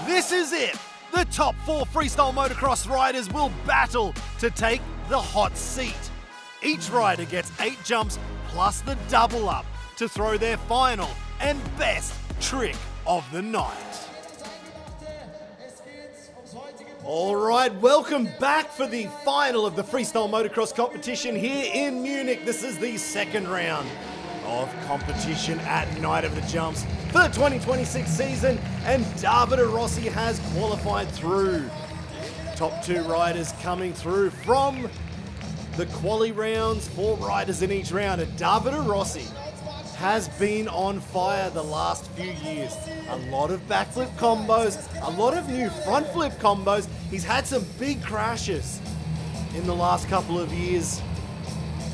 This is it. The top 4 freestyle motocross riders will battle to take the hot seat. Each rider gets 8 jumps plus the double up to throw their final and best trick of the night. All right, welcome back for the final of the freestyle motocross competition here in Munich. This is the second round of competition at Night of the Jumps for the 2026 season, and Davide Rossi has qualified through. Top 2 riders coming through from the quali rounds, 4 riders in each round, and Davide Rossi has been on fire the last few years. A lot of backflip combos, a lot of new front flip combos. He's had some big crashes in the last couple of years,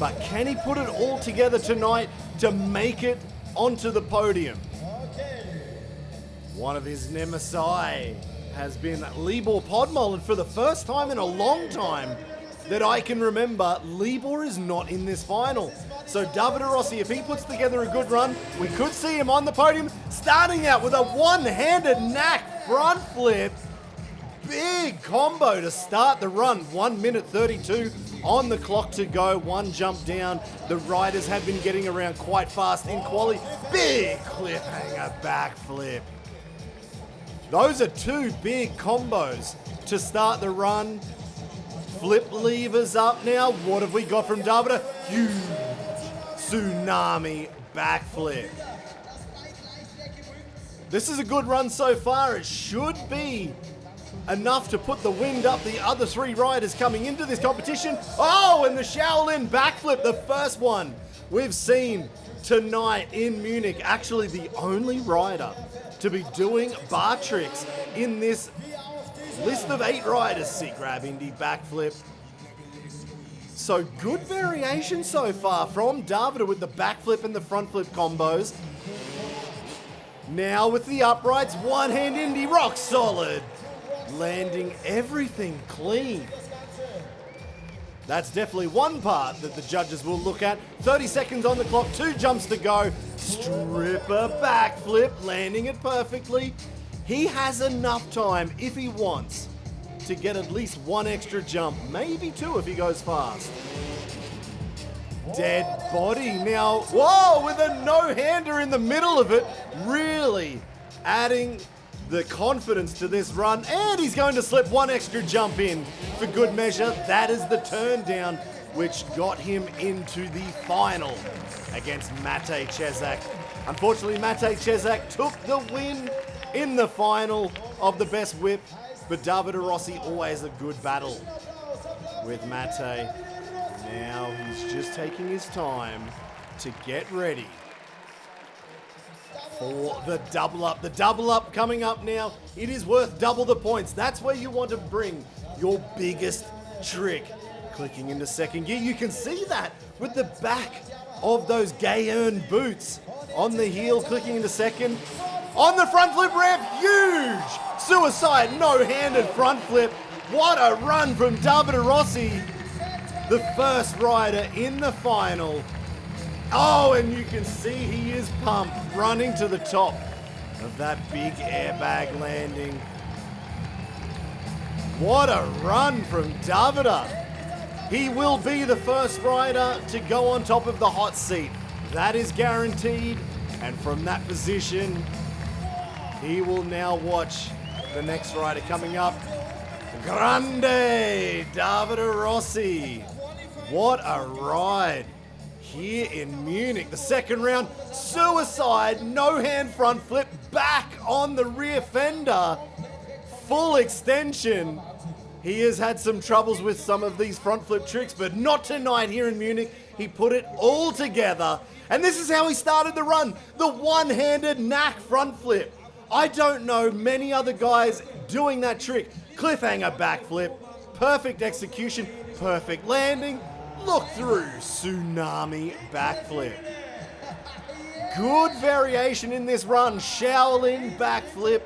but can he put it all together tonight to make it onto the podium? One of his nemesis has been Libor Podmol, and for the first time in a long time that I can remember, Libor is not in this final. So Davide Rossi, if he puts together a good run, we could see him on the podium, starting out with a one-handed knack front flip. Big combo to start the run. 1 minute 32 on the clock to go. 1 jump down. The riders have been getting around quite fast in quali. Big cliffhanger backflip. Those are 2 big combos to start the run. Flip levers up now. What have we got from Davide? Huge tsunami backflip. This is a good run so far. It should be enough to put the wind up the other 3 riders coming into this competition. Oh, and the Shaolin backflip, the first one we've seen tonight in Munich. Actually, the only rider to be doing bar tricks in this list of 8 riders. Seat grab, Indy, backflip. So good variation so far from Davide with the backflip and the front flip combos. Now with the uprights, one hand Indy, rock solid. Landing everything clean. That's definitely one part that the judges will look at. 30 seconds on the clock, 2 jumps to go. Stripper backflip, landing it perfectly. He has enough time, if he wants, to get at least 1 extra jump, maybe 2 if he goes fast. Dead body now, whoa, with a no-hander in the middle of it, really adding the confidence to this run, and he's going to slip 1 extra jump in for good measure. That is the turn down, which got him into the final against Matej Cesak. Unfortunately, Matej Cesak took the win in the final of the best whip, but Davide Rossi always a good battle with Matej. Now he's just taking his time to get ready for the double up. The double up coming up now. It is worth double the points. That's where you want to bring your biggest trick. Clicking into second gear. You can see that with the back of those Gayern boots on the heel, clicking into second. On the front flip ramp, huge suicide no-handed front flip. What a run from Davide Rossi, the first rider in the final. Oh, and you can see he is pumped, running to the top of that big airbag landing. What a run from Davide. He will be the first rider to go on top of the hot seat. That is guaranteed. And from that position, he will now watch the next rider coming up. Grande Davide Rossi. What a ride here in Munich. The second round, suicide, no hand front flip, back on the rear fender. Full extension. He has had some troubles with some of these front flip tricks, but not tonight here in Munich. He put it all together. And this is how he started the run. The one-handed knack front flip. I don't know many other guys doing that trick. Cliffhanger backflip, perfect execution, perfect landing, look through, tsunami backflip. Good variation in this run, Shaolin backflip,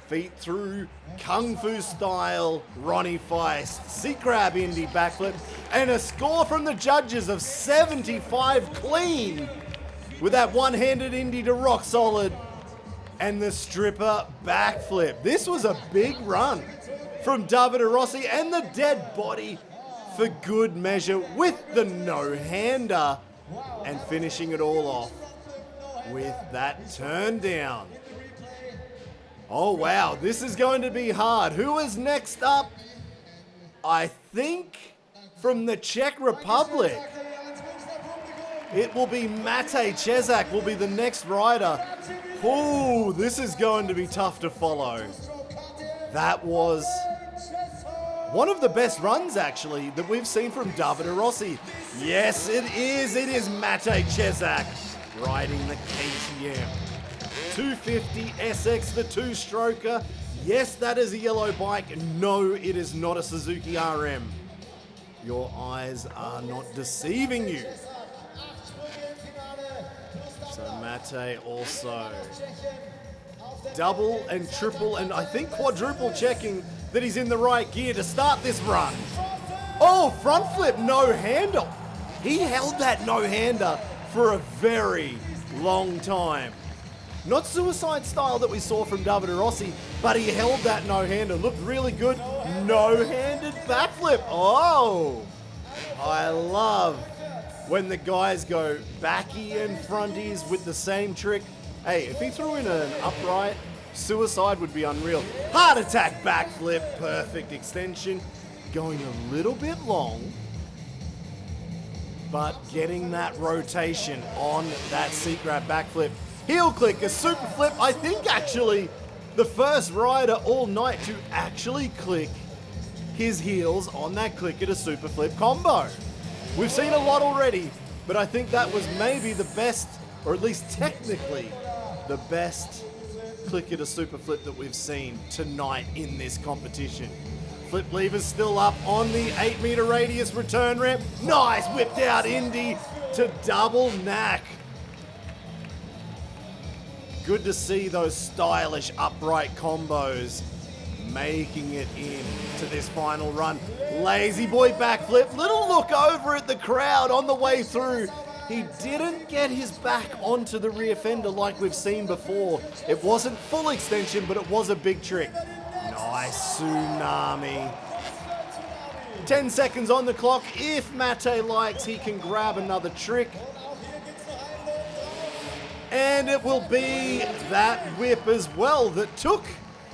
feet through, Kung Fu style, Ronnie Feist, seat grab Indy backflip, and a score from the judges of 75 clean with that one-handed Indy to rock solid. And the stripper backflip. This was a big run from Davide Rossi, and the dead body for good measure with the no-hander, and finishing it all off with that turn down. Oh wow, this is going to be hard. Who is next up? I think from the Czech Republic, it will be Matej Cesak will be the next rider. Ooh, this is going to be tough to follow. That was one of the best runs, actually, that we've seen from Davide Rossi. Yes, it is. It is Matej Cesak riding the KTM 250 SX, the two-stroker. Yes, that is a yellow bike. No, it is not a Suzuki RM. Your eyes are not deceiving you. So Matej also double and triple and I think quadruple checking that he's in the right gear to start this run. Oh, front flip, no-hander. He held that no-hander for a very long time. Not suicide style that we saw from Davide Rossi, but he held that no-hander. Looked really good. No-handed backflip. Oh, I love when the guys go backy and fronties with the same trick. Hey, if he threw in an upright, suicide would be unreal. Heart attack backflip, perfect extension. Going a little bit long, but getting that rotation on that seat grab backflip. Heel click, a super flip. I think actually the first rider all night to actually click his heels on that click at a super flip combo. We've seen a lot already, but I think that was maybe the best, or at least technically the best click at a super flip that we've seen tonight in this competition. Flip lever's still up on the 8-meter radius return ramp. Nice, whipped out Indy to double knack. Good to see those stylish upright combos making it in to this final run. Lazy boy backflip, little look over at the crowd on the way through. He didn't get his back onto the rear fender like we've seen before. It wasn't full extension, but it was a big trick. Nice tsunami. 10 seconds on the clock. If Matej likes, he can grab another trick. And it will be that whip as well that took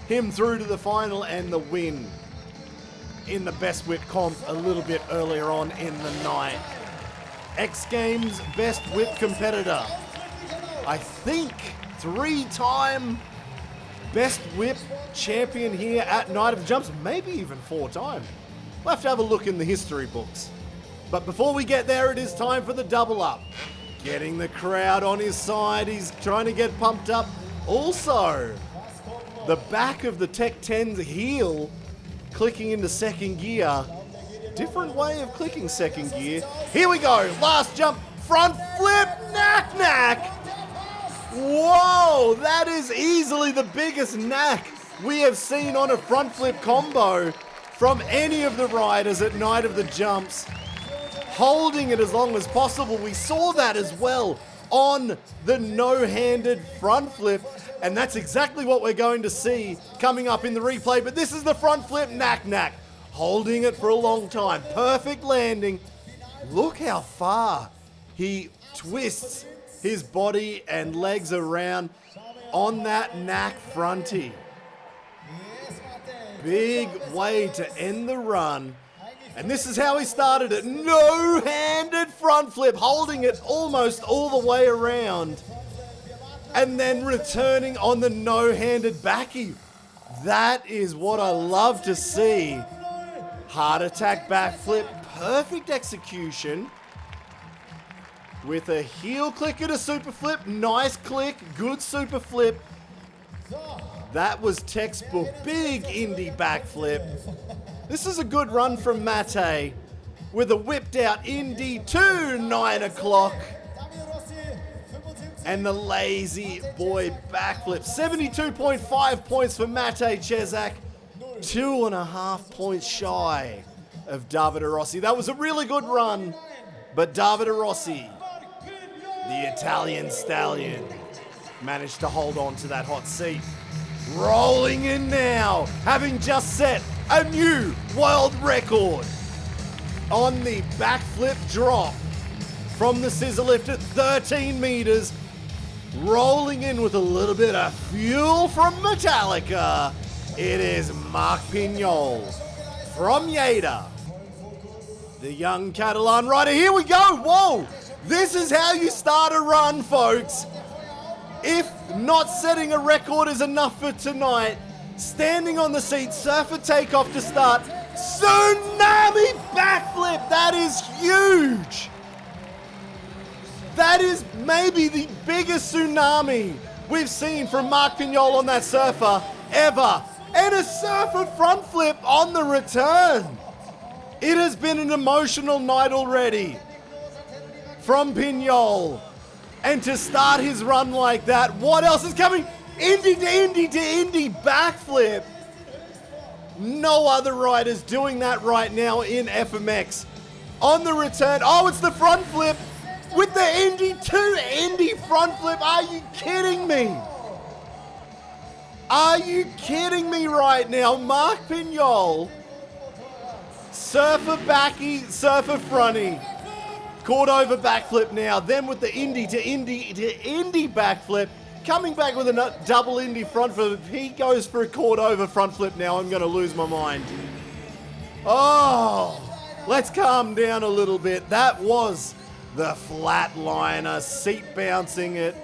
him through to the final and the win in the best whip comp a little bit earlier on in the night. X Games best whip competitor. I think 3-time best whip champion here at Night of the Jumps, maybe even 4-time. We'll have to have a look in the history books. But before we get there, it is time for the double up. Getting the crowd on his side, he's trying to get pumped up. Also, the back of the Tech 10's heel clicking into second gear. Different way of clicking second gear. Here we go, last jump, front flip, knack. Whoa, that is easily the biggest knack we have seen on a front flip combo from any of the riders at Night of the Jumps. Holding it as long as possible. We saw that as well on the no-handed front flip, and that's exactly what we're going to see coming up in the replay. But this is the front flip knack. Holding it for a long time. Perfect landing. Look how far he twists his body and legs around on that knack fronty. Big way to end the run. And this is how he started it. No-handed front flip, holding it almost all the way around. And then returning on the no-handed backy. That is what I love to see. Heart attack backflip, perfect execution. With a heel click and a super flip. Nice click, good super flip. That was textbook, big Indy backflip. This is a good run from Matej with a whipped out Indy to 9 o'clock. And the lazy boy backflip. 72.5 points for Matej Cesak. 2.5 points shy of Davide Rossi. That was a really good run, but Davide Rossi, the Italian stallion, managed to hold on to that hot seat. Rolling in now, having just set a new world record on the backflip drop from the scissor lift at 13 meters. Rolling in with a little bit of fuel from Metallica. It is Marc Pinyol from Lleida. The young Catalan rider. Here we go. Whoa. This is how you start a run, folks. If not setting a record is enough for tonight, standing on the seat, surfer takeoff to start. Tsunami backflip. That is huge. That is maybe the biggest tsunami we've seen from Marc Pinyol on that surfer ever. And a surfer front flip on the return. It has been an emotional night already from Pinyol. And to start his run like that, what else is coming? Indy to Indy to Indy backflip. No other riders doing that right now in FMX. On the return, oh, it's the front flip. With the Indy to Indy front flip. Are you kidding me? Are you kidding me right now? Marc Pinyol, surfer backy, surfer fronty, caught over backflip now. Then with the Indy to Indy to Indy backflip, coming back with a double Indy front flip. He goes for a caught over front flip now. I'm going to lose my mind. Oh, let's calm down a little bit. That was the flatliner, seat bouncing it,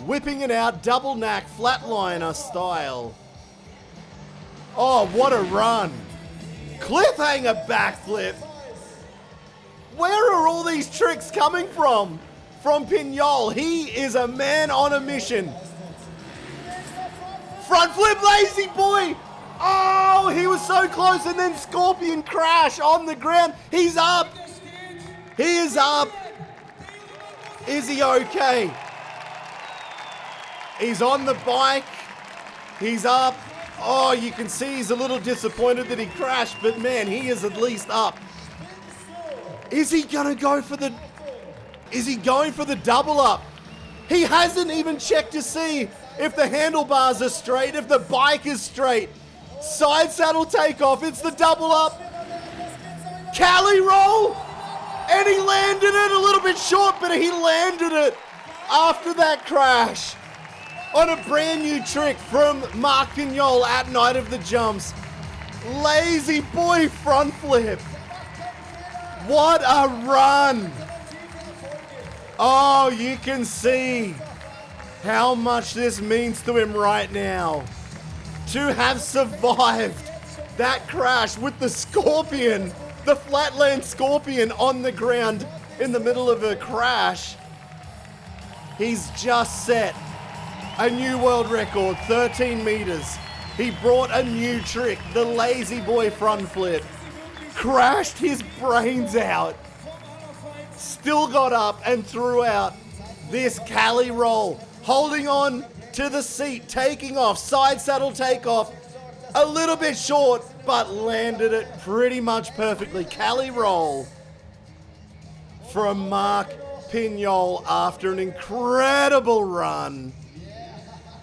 whipping it out, double knack, flatliner style. Oh, what a run. Cliffhanger backflip. Where are all these tricks coming from? From Pinyol. He is a man on a mission. Front flip, lazy boy. Oh, he was so close, and then scorpion crash on the ground. He's up. He is up. Is he okay? He's on the bike. He's up. Oh, you can see he's a little disappointed that he crashed, but man, he is at least up. Is he gonna go for the... Is he going for the double up? He hasn't even checked to see if the handlebars are straight, if the bike is straight. Side saddle takeoff, it's the double up. Cali roll! And he landed it a little bit short, but he landed it after that crash on a brand new trick from Marc Pinyol at Night of the Jumps. Lazy boy front flip. What a run. Oh, you can see how much this means to him right now. To have survived that crash with the Scorpion, the flatland Scorpion on the ground in the middle of a crash. He's just set a new world record, 13 meters. He brought a new trick, the lazy boy front flip. Crashed his brains out. Still got up and threw out this Cali roll. Holding on to the seat, taking off, side saddle takeoff. A little bit short, but landed it pretty much perfectly. Cali roll from Marc Pinyol after an incredible run.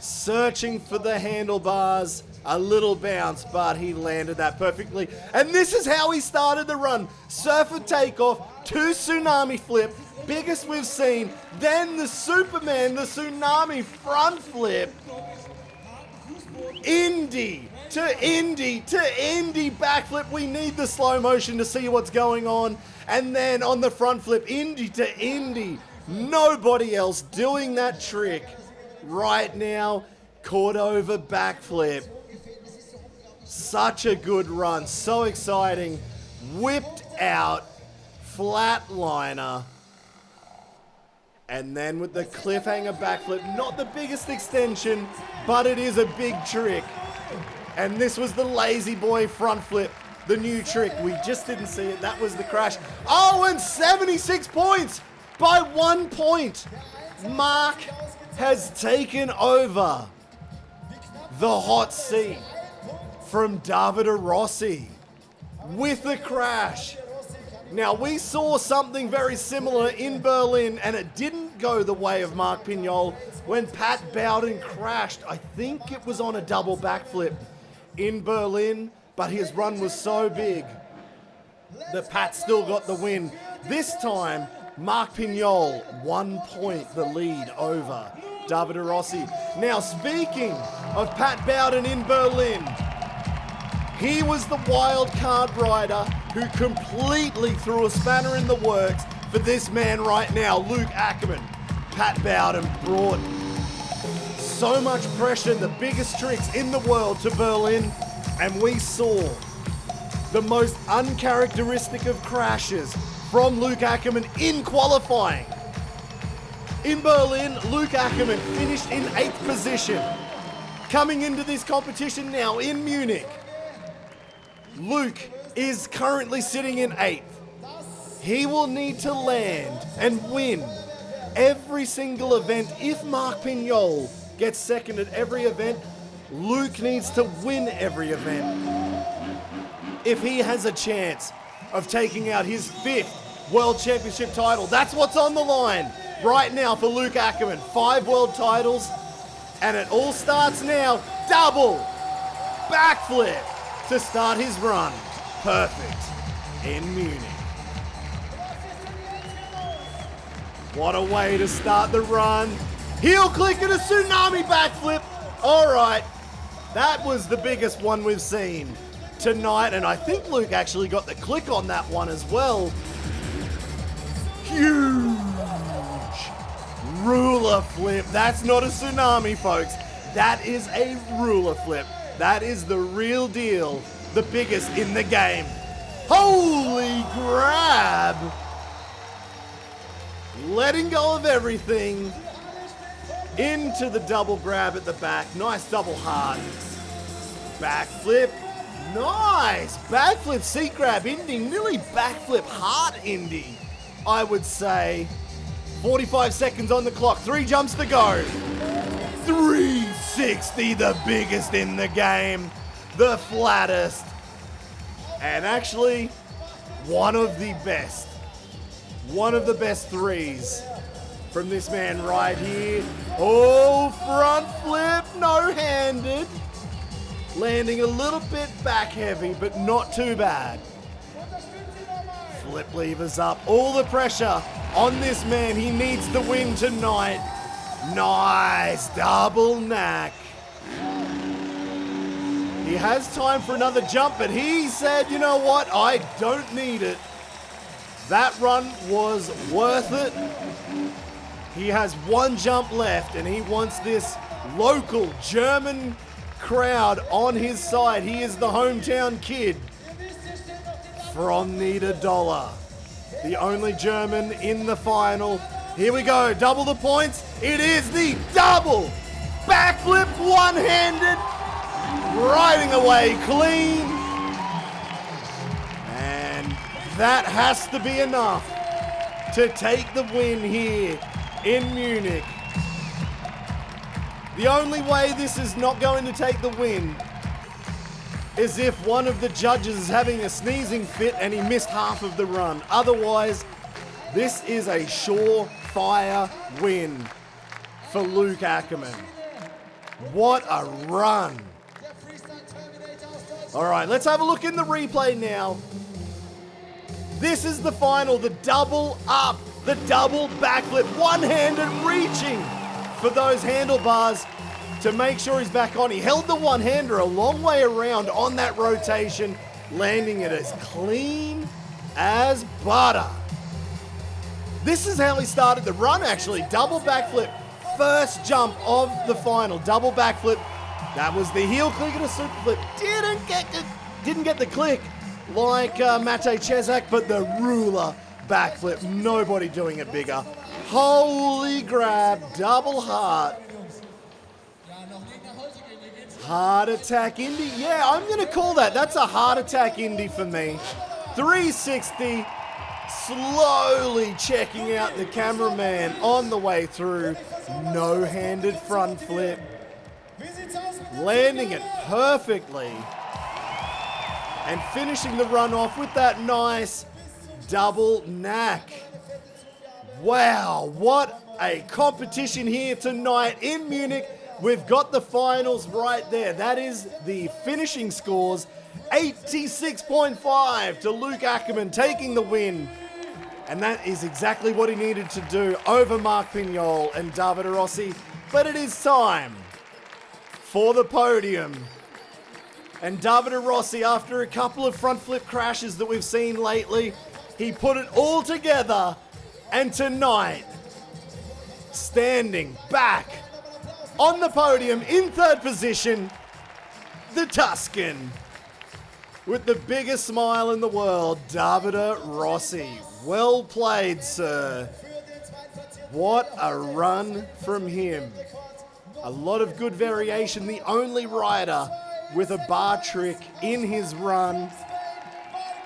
Searching for the handlebars, a little bounce, but he landed that perfectly. And this is how he started the run. Surfer takeoff, 2 tsunami flip, biggest we've seen. Then the Superman, the tsunami front flip. Indy to Indy to Indy backflip. We need the slow motion to see what's going on. And then on the front flip, Indy to Indy. Nobody else doing that trick right now. Caught over backflip. Such a good run. So exciting. Whipped out flatliner. And then with the cliffhanger backflip, not the biggest extension, but it is a big trick. And this was the lazy boy front flip, the new trick. We just didn't see it. That was the crash. Oh, and 76 points by 1 point. Marc has taken over the hot seat from Davide Rossi with the crash. Now, we saw something very similar in Berlin, and it didn't go the way of Marc Pinyol when Pat Bowden crashed. I think it was on a double backflip in Berlin, but his run was so big that Pat still got the win. This time, Marc Pinyol, 1 point the lead over Davide Rossi. Now, speaking of Pat Bowden in Berlin, he was the wild card rider who completely threw a spanner in the works for this man right now, Luke Ackermann. Pat Bowden brought so much pressure, the biggest tricks in the world, to Berlin, and we saw the most uncharacteristic of crashes from Luke Ackermann in qualifying. In Berlin, Luke Ackermann finished in 8th position. Coming into this competition now in Munich, Luke is currently sitting in 8th. He will need to land and win every single event. If Marc Pinyol gets second at every event, Luke needs to win every event if he has a chance of taking out his 5th World Championship title. That's what's on the line right now for Luke Ackermann. 5 world titles, and it all starts now. Double backflip to start his run. Perfect in Munich. What a way to start the run. Heel click and a tsunami backflip. All right, that was the biggest one we've seen tonight, and I think Luke actually got the click on that one as well. Huge ruler flip. That's not a tsunami, folks. That is a ruler flip. That is the real deal, the biggest in the game. Holy grab. Letting go of everything into the double grab at the back. Nice double heart. Backflip. Nice. Backflip seat grab ending. Nearly backflip heart ending, I would say. 45 seconds on the clock. 3 jumps to go. 360, the biggest in the game. The flattest. And actually, one of the best. One of the best threes from this man right here. Oh, front flip, no-handed. Landing a little bit back heavy, but not too bad. Flip levers up. All the pressure on this man. He needs to win tonight. Nice double knack. He has time for another jump, but he said, you know what? I don't need it. That run was worth it. He has 1 jump left, and he wants this local German crowd on his side. He is the hometown kid from Niederdoller, the only German in the final. Here we go, double the points. It is the double backflip, one-handed, riding away clean. And that has to be enough to take the win here in Munich. The only way this is not going to take the win is if one of the judges is having a sneezing fit and he missed half of the run. Otherwise, this is a surefire win for Luke Ackermann. What a run. All right, let's have a look in the replay now. This is the final, the double up, the double backflip, one-handed reaching for those handlebars to make sure he's back on. He held the one-hander a long way around on that rotation, landing it as clean as butter. This is how he started the run, actually. Double backflip, first jump of the final, double backflip. That was the heel click and a super flip. Didn't get the click like Matej Cesak, but the ruler backflip. Nobody doing it bigger. Holy grab, double heart. Heart attack Indy. Yeah, I'm going to call that. That's a heart attack Indy for me. 360. Slowly checking out the cameraman on the way through. No-handed front flip. Landing it perfectly. And finishing the run off with that nice double knack. Wow, what a competition here tonight in Munich. We've got the finals right there. That is the finishing scores. 86.5 to Luke Ackermann taking the win. And that is exactly what he needed to do over Marc Pinyol and Davide Rossi. But it is time for the podium. And Davide Rossi, after a couple of front flip crashes that we've seen lately, he put it all together. And tonight, standing back on the podium in third position, the Tuscan. With the biggest smile in the world, Davide Rossi. Well played, sir. What a run from him. A lot of good variation. The only rider with a bar trick in his run.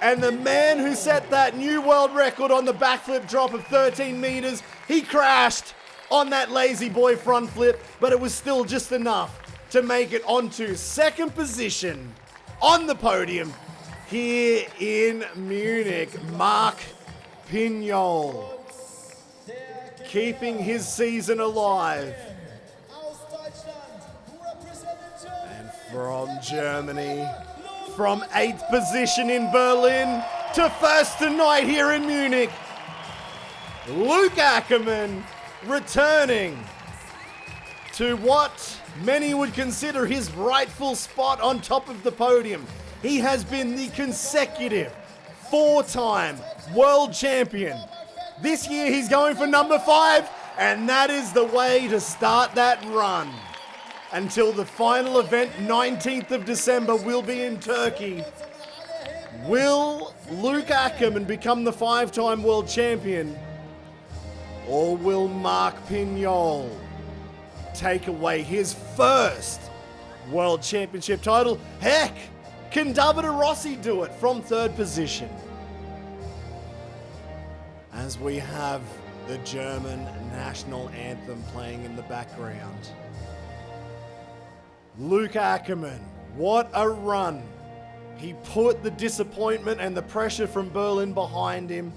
And the man who set that new world record on the backflip drop of 13 meters, he crashed on that lazy boy front flip, but it was still just enough to make it onto second position on the podium here in Munich. Marc Pinyol keeping his season alive. And from Germany, from 8th position in Berlin to first tonight here in Munich, Luke Ackermann returning to what many would consider his rightful spot on top of the podium. He has been the consecutive 4-time world champion. This year he's going for number 5, and that is the way to start that run. Until the final event, 19th of December, will be in Turkey. Will Luke Ackermann become the 5-time world champion? Or will Marc Pinyol take away his first world championship title? Heck, can Davide Rossi do it from third position? As we have the German national anthem playing in the background. Luke Ackermann, what a run. He put the disappointment and the pressure from Berlin behind him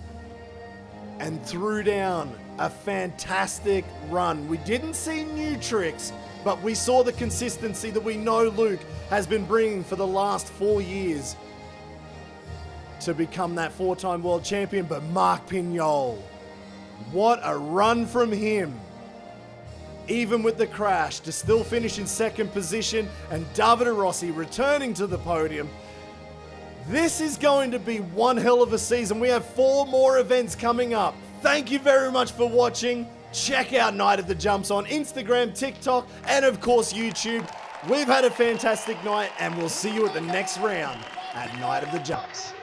and threw down a fantastic run. We didn't see new tricks, but we saw the consistency that we know Luke has been bringing for the last 4 years to become that 4-time world champion. But Marc Pinyol, what a run from him. Even with the crash, to still finish in second position, and Davide Rossi returning to the podium. This is going to be one hell of a season. We have 4 more events coming up. Thank you very much for watching. Check out Night of the Jumps on Instagram, TikTok, and of course YouTube. We've had a fantastic night, and we'll see you at the next round at Night of the Jumps.